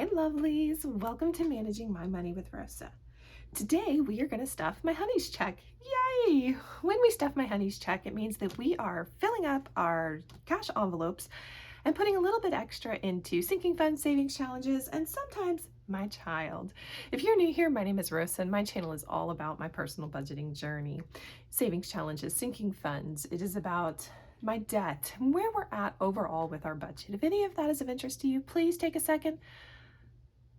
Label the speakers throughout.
Speaker 1: Hi lovelies, welcome to Managing My Money with Rosa. Today we are going to stuff my honey's check. Yay! When we stuff my honey's check, it means that we are filling up our cash envelopes and putting a little bit extra into sinking funds, savings challenges, and sometimes my child. If you're new here, my name is Rosa and my channel is all about my personal budgeting journey. Savings challenges, sinking funds, it is about my debt, and where we're at overall with our budget. If any of that is of interest to you, please take a second,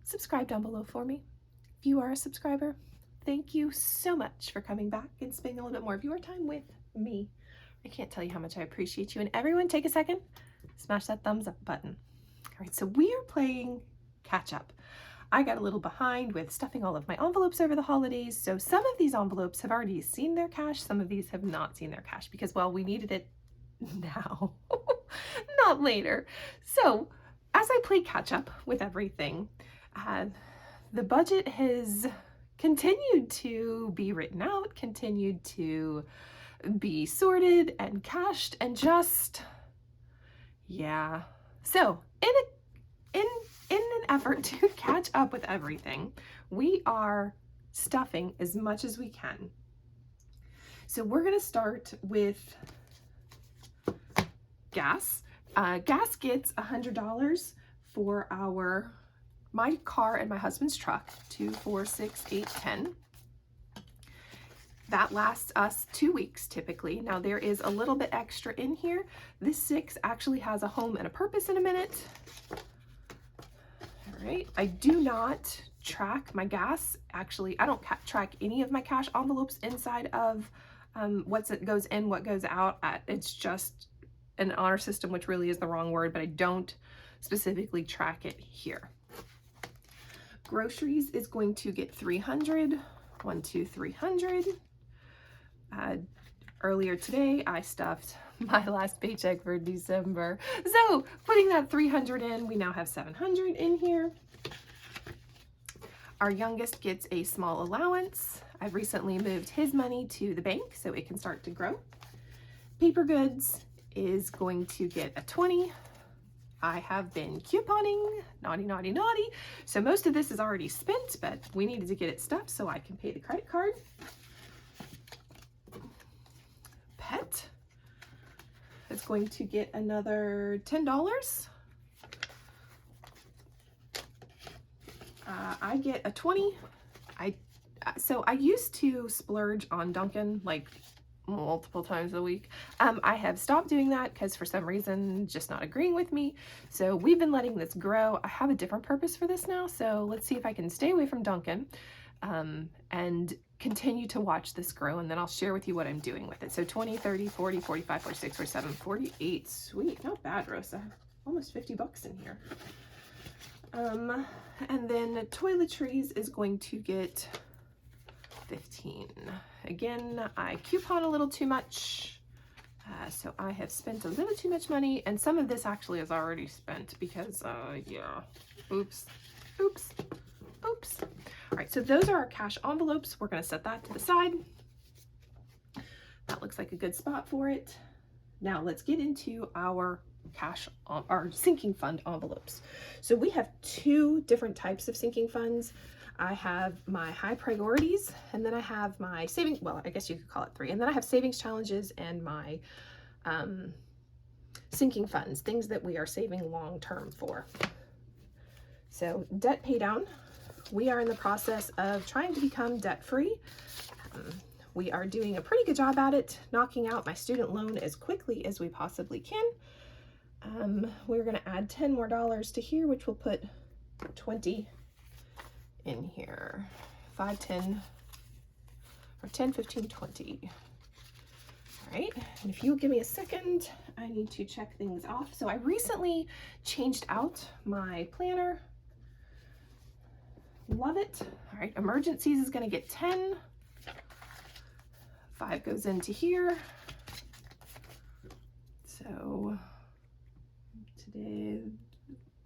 Speaker 1: subscribe down below for me. If you are a subscriber, thank you so much for coming back and spending a little bit more of your time with me. I can't tell you how much I appreciate you. And everyone take a second, smash that thumbs up button. All right, so we are playing catch up. I got a little behind with stuffing all of my envelopes over the holidays. So some of these envelopes have already seen their cash. Some of these have not seen their cash because, well, we needed it now, not later. So as I play catch up with everything, the budget has continued to be written out, continued to be sorted and cashed, and just, yeah. So in an effort to catch up with everything, we are stuffing as much as we can. So we're going to start with gas. Gas gets $100 for my car and my husband's truck, 2, 4, 6, 8, 10. That lasts us 2 weeks typically. Now there is a little bit extra in here. This 6 actually has a home and a purpose in a minute. All right, I do not track my gas. Actually, I don't track any of my cash envelopes inside of what goes in, what goes out. It's just an honor system, which really is the wrong word, but I don't specifically track it here. Groceries is going to get 300, 1, 2, 300. Earlier today, I stuffed my last paycheck for December. So putting that 300 in, we now have 700 in here. Our youngest gets a small allowance. I've recently moved his money to the bank so it can start to grow. Paper goods is going to get a 20. I have been couponing, naughty, naughty, naughty. So most of this is already spent, but we needed to get it stuffed so I can pay the credit card. Pet is going to get another $10. I get a 20. So I used to splurge on Dunkin' like multiple times a week. I have stopped doing that because for some reason just not agreeing with me. So we've been letting this grow. I have a different purpose for this now. So let's see if I can stay away from Dunkin' and continue to watch this grow, and then I'll share with you what I'm doing with it. So 20, 30, 40, 45, 46, 47, 48. Sweet, not bad, Rosa. Almost 50 bucks in here. And then toiletries is going to get 15. Again, I coupon a little too much, so I have spent a little too much money, and some of this actually is already spent because, yeah, oops. All right, so those are our cash envelopes. We're gonna set that to the side. That looks like a good spot for it. Now let's get into our our sinking fund envelopes. So we have 2 different types of sinking funds. I have my high priorities, and then I have my savings, well, I guess you could call it 3. And then I have savings challenges and my sinking funds, things that we are saving long-term for. So debt pay down, we are in the process of trying to become debt-free. We are doing a pretty good job at it, knocking out my student loan as quickly as we possibly can. We're going to add $10 more to here, which will put 20 in here. 5, 10, or 10, 15, 20. All right, and if you'll give me a second, I need to check things off. So I recently changed out my planner. Love it. All right, emergencies is going to get 10. 5 goes into here. So today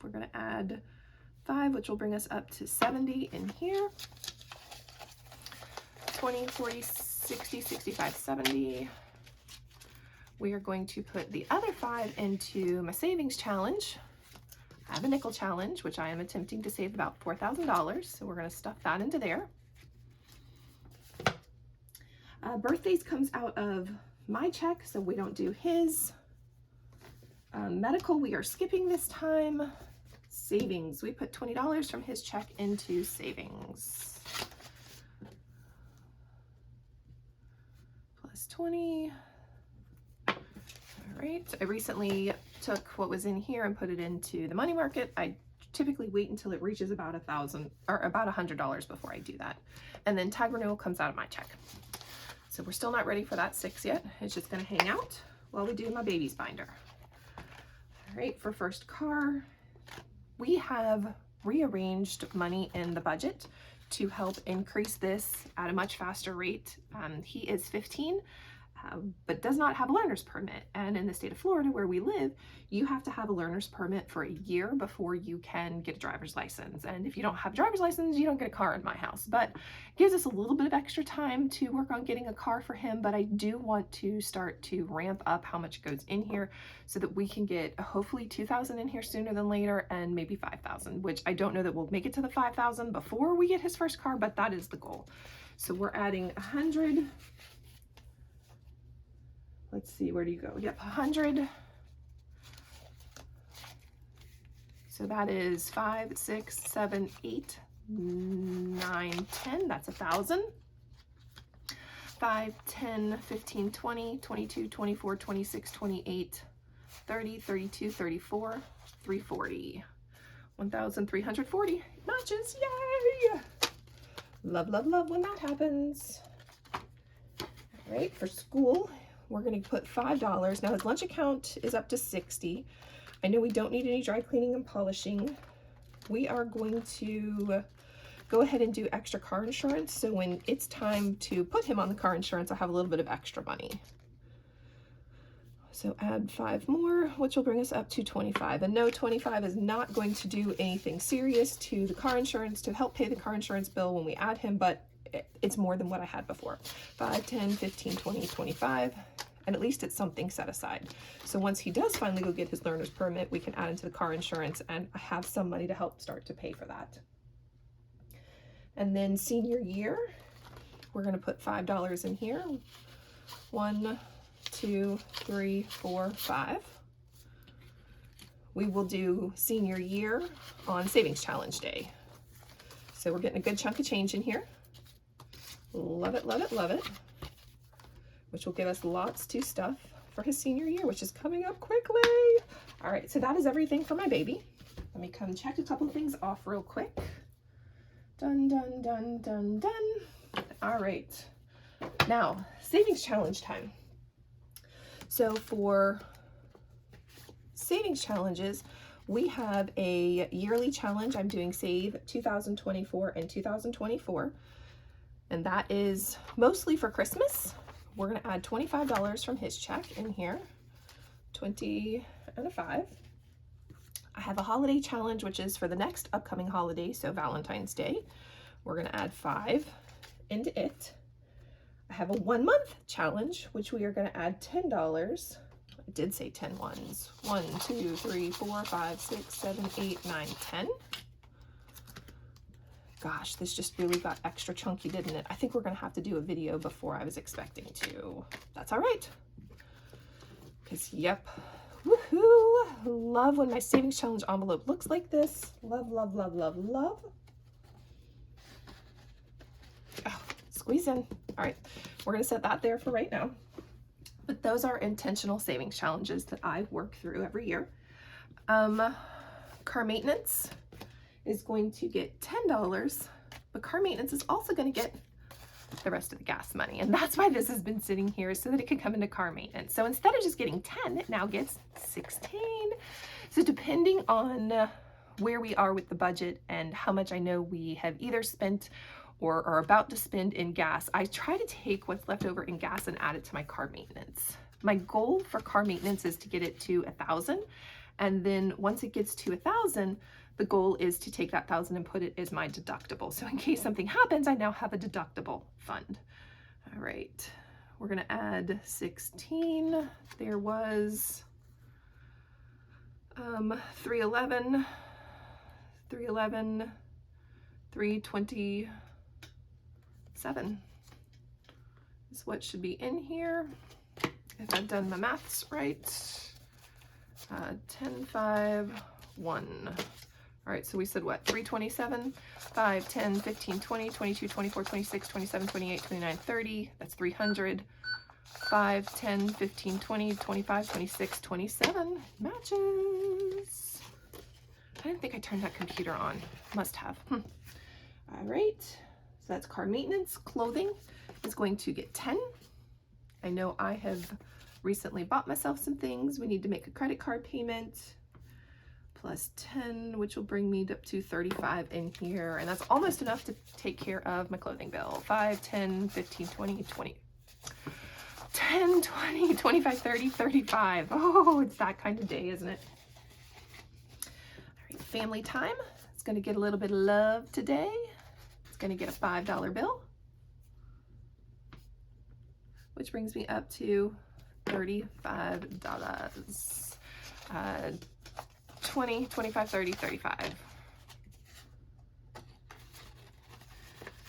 Speaker 1: we're going to add 5, which will bring us up to 70 in here. 20, 40, 60, 65, 70. We are going to put the other 5 into my savings challenge. I have a nickel challenge, which I am attempting to save about $4,000. So we're going to stuff that into there. Birthdays comes out of my check, so we don't do his. Medical, we are skipping this time. Savings, we put $20 from his check into savings. Plus 20. All right, I recently took what was in here and put it into the money market. I typically wait until it reaches about $1,000 or about $100 before I do that. And then tag renewal comes out of my check. So we're still not ready for that 6 yet. It's just gonna hang out while we do my baby's binder. All right, for first car, we have rearranged money in the budget to help increase this at a much faster rate. He is 15, but does not have a learner's permit. And in the state of Florida, where we live, you have to have a learner's permit for a year before you can get a driver's license. And if you don't have a driver's license, you don't get a car in my house. But it gives us a little bit of extra time to work on getting a car for him. But I do want to start to ramp up how much goes in here so that we can get hopefully 2,000 in here sooner than later, and maybe 5,000, which I don't know that we'll make it to the 5,000 before we get his first car, but that is the goal. So we're adding 100. Let's see, where do you go? Yep, 100. So that is 5, 6, 7, 8, 9, 10. That's 1,000. 5, 10, 15, 20, 22, 24, 26, 28, 30, 32, 34, 340. 1,340 matches. Yay! Love, love, love when that happens. All right, for school, we're going to put $5. Now his lunch account is up to 60. I know we don't need any dry cleaning and polishing. We are going to go ahead and do extra car insurance. So when it's time to put him on the car insurance, I'll have a little bit of extra money. So add 5 more, which will bring us up to 25. And no, 25 is not going to do anything serious to the car insurance to help pay the car insurance bill when we add him, but it's more than what I had before. 5, 10, 15, 20, 25. And at least it's something set aside. So once he does finally go get his learner's permit, we can add into the car insurance, and I have some money to help start to pay for that. And then senior year, we're gonna put $5 in here. 1, 2, 3, 4, 5. We will do senior year on Savings Challenge Day. So we're getting a good chunk of change in here. Love it, love it, love it. Which will give us lots to stuff for his senior year, which is coming up quickly. All right, so that is everything for my baby. Let me come check a couple of things off real quick. Done, done, done, done, done. All right, now savings challenge time. So for savings challenges, we have a yearly challenge. I'm doing Save 2024 and 2024, and that is mostly for Christmas. We're gonna add $25 from his check in here, 20 and a 5. I have a holiday challenge, which is for the next upcoming holiday, so Valentine's Day. We're gonna add 5 into it. I have a 1 month challenge, which we are gonna add $10. I did say 10 ones. 1, 2, 3, 4, 5, 6, 7, 8, 9, 10. Gosh, this just really got extra chunky, didn't it? I think we're gonna have to do a video before I was expecting to. That's all right. Because, yep, woohoo! Love when my savings challenge envelope looks like this. Love, love, love, love, love. Oh, squeeze in. All right, we're gonna set that there for right now. But those are intentional savings challenges that I work through every year. Car maintenance is going to get $10, but car maintenance is also going to get the rest of the gas money. And that's why this has been sitting here, so that it can come into car maintenance. So instead of just getting 10, it now gets 16. So depending on where we are with the budget and how much I know we have either spent or are about to spend in gas, I try to take what's left over in gas and add it to my car maintenance. My goal for car maintenance is to get it to 1,000. And then once it gets to 1,000, the goal is to take that 1,000 and put it as my deductible. So in case something happens, I now have a deductible fund. All right, we're gonna add 16. There was 311, 311, 327 is what should be in here, if I've done my maths right. 10, 5, 1. All right, so we said what? 327, 5, 10, 15, 20, 22, 24, 26, 27, 28, 29, 30. That's 300. 5, 10, 15, 20, 25, 26, 27. Matches. I didn't think I turned that computer on. Must have. All right, so that's car maintenance. Clothing is going to get 10. I know I have recently bought myself some things. We need to make a credit card payment. Plus 10, which will bring me up to 35 in here. And that's almost enough to take care of my clothing bill. 5, 10, 15, 20, 20. 10, 20, 25, 30, 35. Oh, it's that kind of day, isn't it? All right, family time. It's going to get a little bit of love today. It's going to get a $5 bill, which brings me up to $35. 20, 25, 30, 35.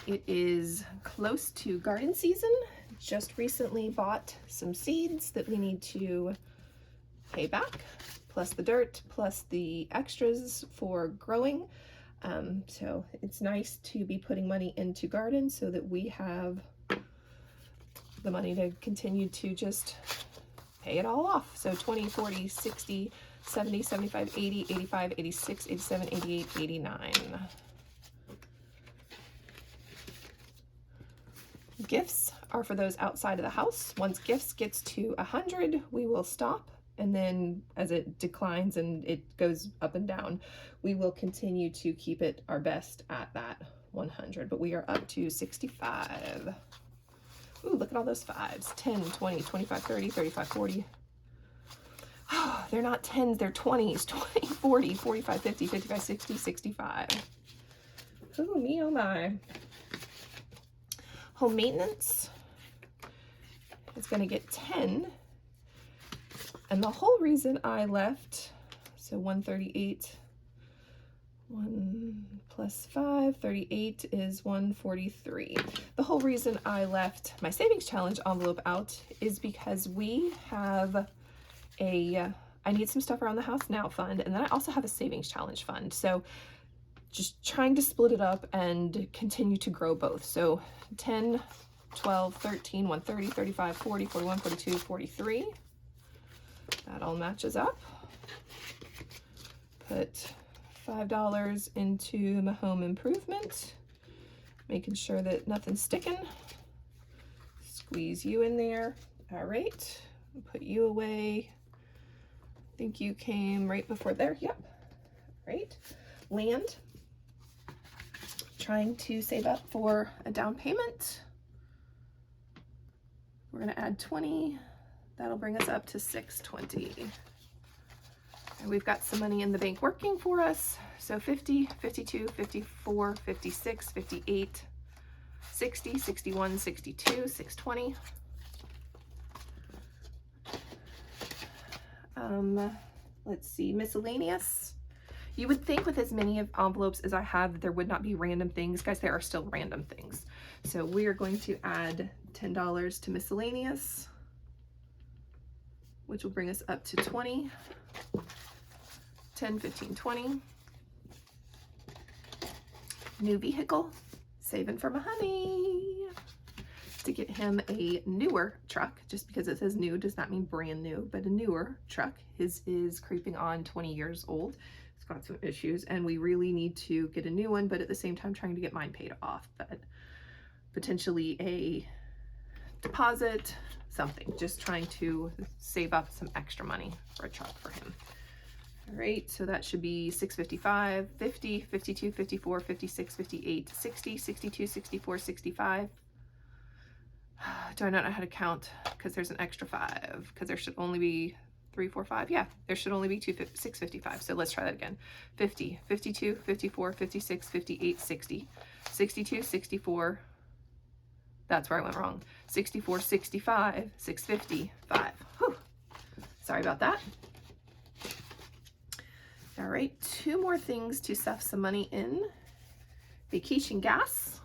Speaker 1: It is close to garden season. Just recently bought some seeds that we need to pay back, plus the dirt, plus the extras for growing. So it's nice to be putting money into garden so that we have the money to continue to just pay it all off. So 20, 40, 60, 70, 75, 80, 85, 86, 87, 88, 89. Gifts are for those outside of the house. Once gifts gets to 100, we will stop. And then as it declines and it goes up and down, we will continue to keep it our best at that 100. But we are up to 65. Ooh, look at all those fives. 10, 20, 25, 30, 35, 40. Oh, they're not 10s, they're 20s. 20, 40, 45, 50, 55, 60, 65. Oh, me, oh my. Home maintenance is going to get 10. And the whole reason I left, so 138, 1 plus 5, 38 is 143. The whole reason I left my savings challenge envelope out is because we have a I need some stuff around the house now fund, and then I also have a savings challenge fund. So just trying to split it up and continue to grow both. So 10, 12, 13, 130, 35, 40, 41, 42, 43. That all matches up. Put $5 into my home improvement, making sure that nothing's sticking. Squeeze you in there. All right, put you away. I think you came right before there. Yep. Right. Land. Trying to save up for a down payment. We're going to add 20. That'll bring us up to 620. And we've got some money in the bank working for us. So 50, 52, 54, 56, 58, 60, 61, 62, 620. Let's see, miscellaneous. You would think with as many envelopes as I have that there would not be random things. Guys, there are still random things. So we are going to add $10 to miscellaneous, which will bring us up to 20, 10, 15, 20. New vehicle, saving for my honey to get him a newer truck. Just because it says new does not mean brand new, but a newer truck. His is creeping on 20 years old. It's got some issues and we really need to get a new one, but at the same time trying to get mine paid off. But potentially a deposit, something, just trying to save up some extra money for a truck for him. All right, so that should be 655, 50, 52, 54, 56, 58, 60, 62, 64, 65. Do I not know how to count? Because there's an extra 5, because there should only be 3, 4, 5. Yeah, there should only be 655. So let's try that again. 50, 52, 54, 56, 58, 60, 62, 64. That's where I went wrong. 64, 65, 655. Whew. Sorry about that. All right, 2 more things to stuff some money in. Vacation gas.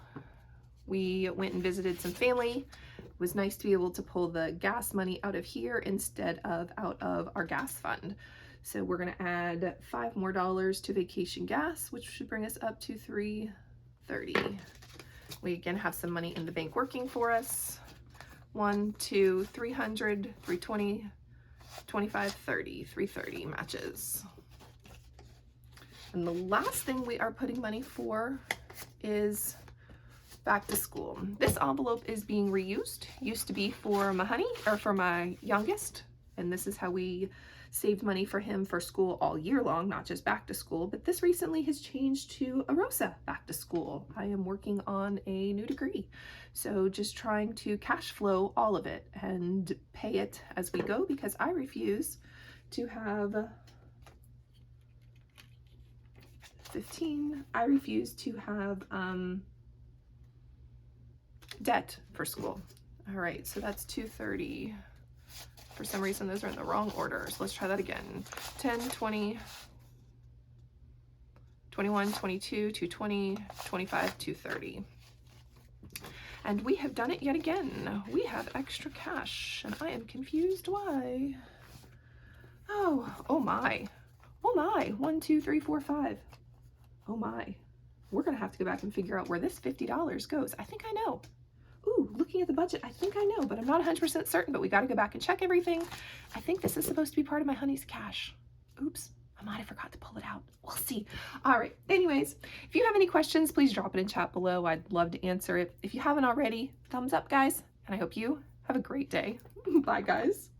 Speaker 1: We went and visited some family. It was nice to be able to pull the gas money out of here instead of out of our gas fund. So we're gonna add $5 more to vacation gas, which should bring us up to $330. We again have some money in the bank working for us. 1, 2, 300, 320, 25, 30, 330 matches. And the last thing we are putting money for is back to school. This envelope is being reused. Used to be for my honey, or for my youngest, and this is how we saved money for him for school all year long, not just back to school, but this recently has changed to a Rosa back to school. I am working on a new degree, so just trying to cash flow all of it and pay it as we go, because I refuse to have 15. I refuse to have debt for school. All right, so that's 230. For some reason, those are in the wrong order. So let's try that again. 10, 20, 21, 22, 220, 25, 230. And we have done it yet again. We have extra cash, and I am confused why. Oh my. 1, 2, 3, 4, 5. Oh my. We're gonna have to go back and figure out where this $50 goes. I think I know. Ooh, looking at the budget, I think I know, but I'm not 100% certain, but we gotta go back and check everything. I think this is supposed to be part of my honey's cash. Oops, I might have forgot to pull it out. We'll see. All right, anyways, if you have any questions, please drop it in chat below. I'd love to answer it. If you haven't already, thumbs up, guys, and I hope you have a great day. Bye, guys.